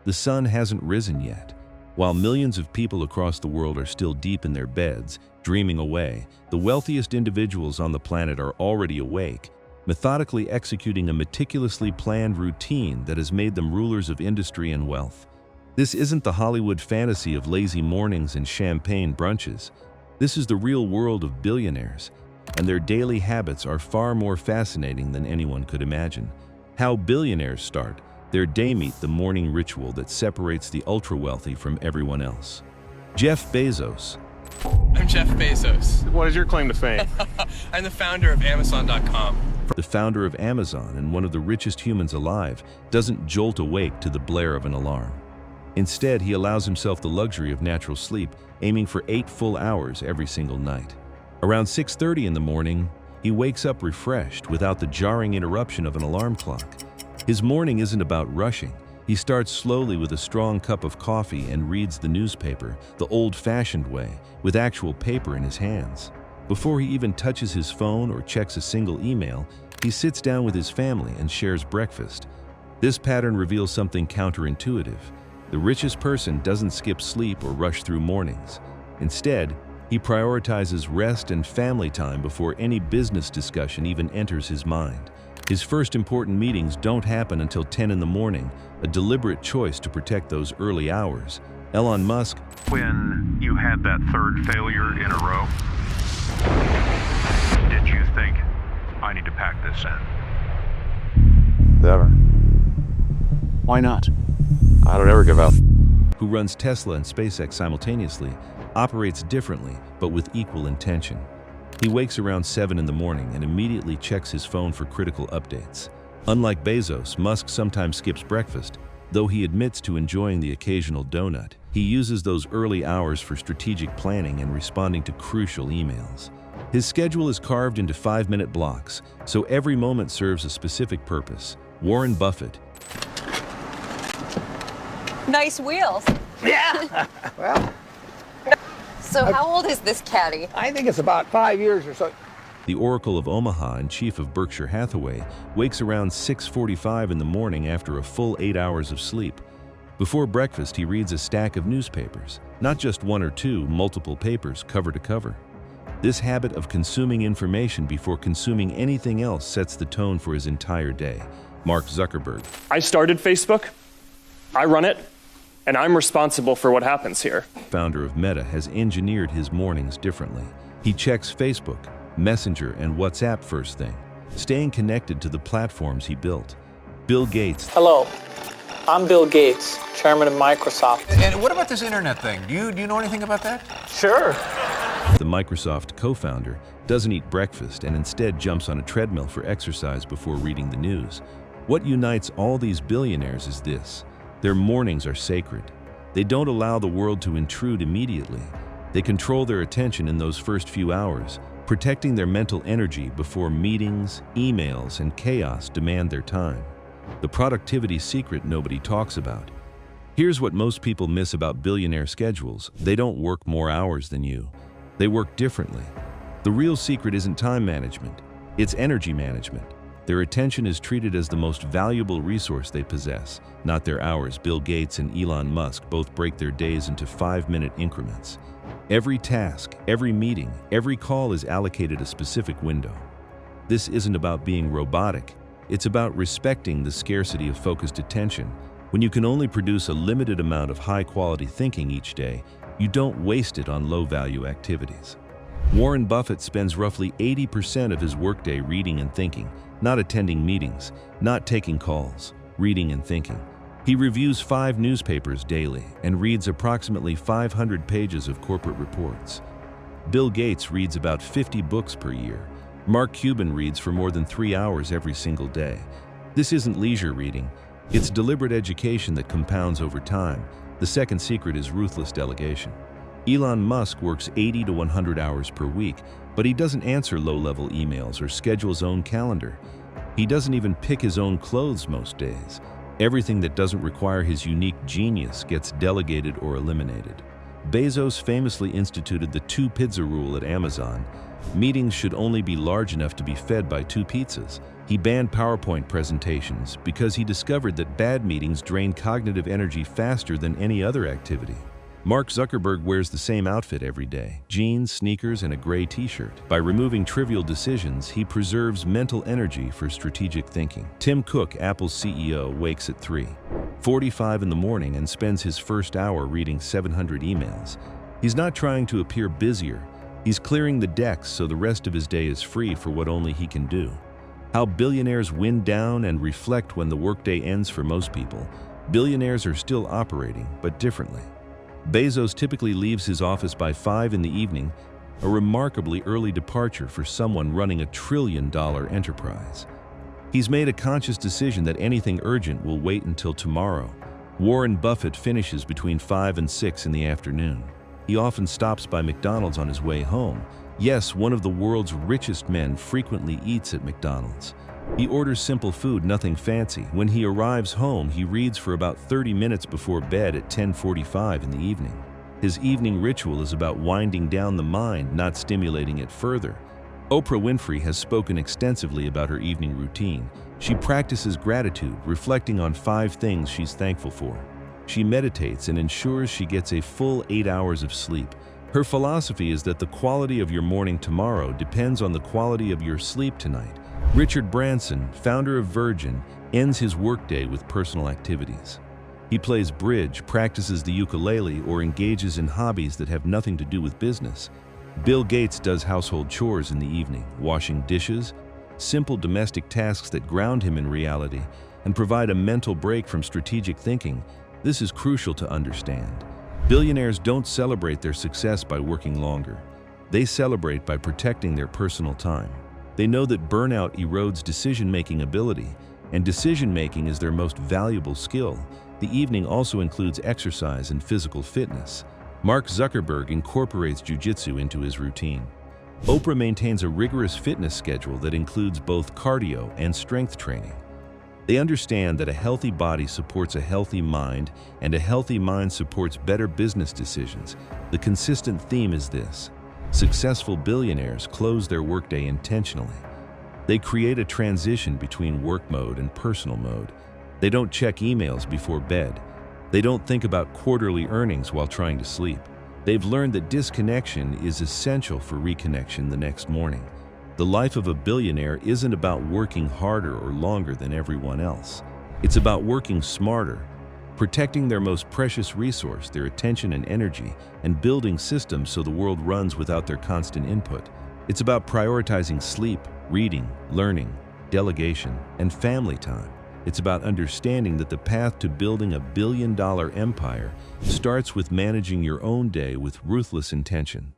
The sun hasn't risen yet. While millions of people across the world are still deep in their beds, dreaming away, the wealthiest individuals on the planet are already awake, methodically executing a meticulously planned routine that has made them rulers of industry and wealth. This isn't the Hollywood fantasy of lazy mornings and champagne brunches. This is the real world of billionaires, and their daily habits are far more fascinating than anyone could imagine. How billionaires start their day: meet the morning ritual that separates the ultra-wealthy from everyone else. Jeff Bezos. I'm Jeff Bezos. What is your claim to fame? I'm the founder of Amazon.com. The founder of Amazon and one of the richest humans alive doesn't jolt awake to the blare of an alarm. Instead, he allows himself the luxury of natural sleep, aiming for 8 full hours every single night. Around 6:30 in the morning, he wakes up refreshed without the jarring interruption of an alarm clock. His morning isn't about rushing. He starts slowly with a strong cup of coffee and reads the newspaper, the old-fashioned way, with actual paper in his hands. Before he even touches his phone or checks a single email, he sits down with his family and shares breakfast. This pattern reveals something counterintuitive. The richest person doesn't skip sleep or rush through mornings. Instead, he prioritizes rest and family time before any business discussion even enters his mind. His first important meetings don't happen until 10 in the morning, a deliberate choice to protect those early hours. Elon Musk. When you had that third failure in a row, did you think, I need to pack this in? Never. Why not? I don't ever give up. Who runs Tesla and SpaceX simultaneously, operates differently but with equal intention. He wakes around 7 in the morning and immediately checks his phone for critical updates. Unlike Bezos, Musk sometimes skips breakfast, though he admits to enjoying the occasional donut. He uses those early hours for strategic planning and responding to crucial emails. His schedule is carved into 5-minute blocks, so every moment serves a specific purpose. Warren Buffett. Nice wheels. Yeah. Well, So how old is this caddy? I think it's about 5 years or so. The Oracle of Omaha and chief of Berkshire Hathaway wakes around 6:45 in the morning after a full 8 hours of sleep. Before breakfast, he reads a stack of newspapers, not just one or two, multiple papers cover to cover. This habit of consuming information before consuming anything else sets the tone for his entire day. Mark Zuckerberg. I started Facebook, I run it, and I'm responsible for what happens here. Founder of Meta has engineered his mornings differently. He checks Facebook, Messenger, and WhatsApp first thing, staying connected to the platforms he built. Bill Gates. Hello, I'm Bill Gates, chairman of Microsoft. And what about this internet thing? Do you know anything about that? Sure. The Microsoft co-founder doesn't eat breakfast and instead jumps on a treadmill for exercise before reading the news. What unites all these billionaires is this: their mornings are sacred. They don't allow the world to intrude immediately. They control their attention in those first few hours, protecting their mental energy before meetings, emails, and chaos demand their time. The productivity secret nobody talks about. Here's what most people miss about billionaire schedules: they don't work more hours than you. They work differently. The real secret isn't time management, it's energy management. Their attention is treated as the most valuable resource they possess, not their hours. Bill Gates and Elon Musk both break their days into 5-minute increments. Every task, every meeting, every call is allocated a specific window. This isn't about being robotic. It's about respecting the scarcity of focused attention. When you can only produce a limited amount of high-quality thinking each day, you don't waste it on low-value activities. Warren Buffett spends roughly 80% of his workday reading and thinking, not attending meetings, not taking calls, reading and thinking. He reviews 5 newspapers daily and reads approximately 500 pages of corporate reports. Bill Gates reads about 50 books per year. Mark Cuban reads for more than 3 hours every single day. This isn't leisure reading. It's deliberate education that compounds over time. The second secret is ruthless delegation. Elon Musk works 80 to 100 hours per week, but he doesn't answer low-level emails or schedule his own calendar. He doesn't even pick his own clothes most days. Everything that doesn't require his unique genius gets delegated or eliminated. Bezos famously instituted the two-pizza rule at Amazon. Meetings should only be large enough to be fed by 2 pizzas. He banned PowerPoint presentations because he discovered that bad meetings drain cognitive energy faster than any other activity. Mark Zuckerberg wears the same outfit every day: jeans, sneakers, and a gray t-shirt. By removing trivial decisions, he preserves mental energy for strategic thinking. Tim Cook, Apple's CEO, wakes at 3:45 in the morning and spends his first hour reading 700 emails. He's not trying to appear busier. He's clearing the decks so the rest of his day is free for what only he can do. How billionaires wind down and reflect when the workday ends for most people. Billionaires are still operating, but differently. Bezos typically leaves his office by 5 in the evening, a remarkably early departure for someone running a trillion-dollar enterprise. He's made a conscious decision that anything urgent will wait until tomorrow. Warren Buffett finishes between 5 and 6 in the afternoon. He often stops by McDonald's on his way home. Yes, one of the world's richest men frequently eats at McDonald's. He orders simple food, nothing fancy. When he arrives home, he reads for about 30 minutes before bed at 10:45 in the evening. His evening ritual is about winding down the mind, not stimulating it further. Oprah Winfrey has spoken extensively about her evening routine. She practices gratitude, reflecting on 5 things she's thankful for. She meditates and ensures she gets a full 8 hours of sleep. Her philosophy is that the quality of your morning tomorrow depends on the quality of your sleep tonight. Richard Branson, founder of Virgin, ends his workday with personal activities. He plays bridge, practices the ukulele, or engages in hobbies that have nothing to do with business. Bill Gates does household chores in the evening, washing dishes, simple domestic tasks that ground him in reality and provide a mental break from strategic thinking. This is crucial to understand. Billionaires don't celebrate their success by working longer. They celebrate by protecting their personal time. They know that burnout erodes decision-making ability, and decision-making is their most valuable skill. The evening also includes exercise and physical fitness. Mark Zuckerberg incorporates jiu-jitsu into his routine. Oprah maintains a rigorous fitness schedule that includes both cardio and strength training. They understand that a healthy body supports a healthy mind, and a healthy mind supports better business decisions. The consistent theme is this: successful billionaires close their workday intentionally. They create a transition between work mode and personal mode. They don't check emails before bed. They don't think about quarterly earnings while trying to sleep. They've learned that disconnection is essential for reconnection the next morning. The life of a billionaire isn't about working harder or longer than everyone else. It's about working smarter, protecting their most precious resource, their attention and energy, and building systems so the world runs without their constant input. It's about prioritizing sleep, reading, learning, delegation, and family time. It's about understanding that the path to building a billion-dollar empire starts with managing your own day with ruthless intention.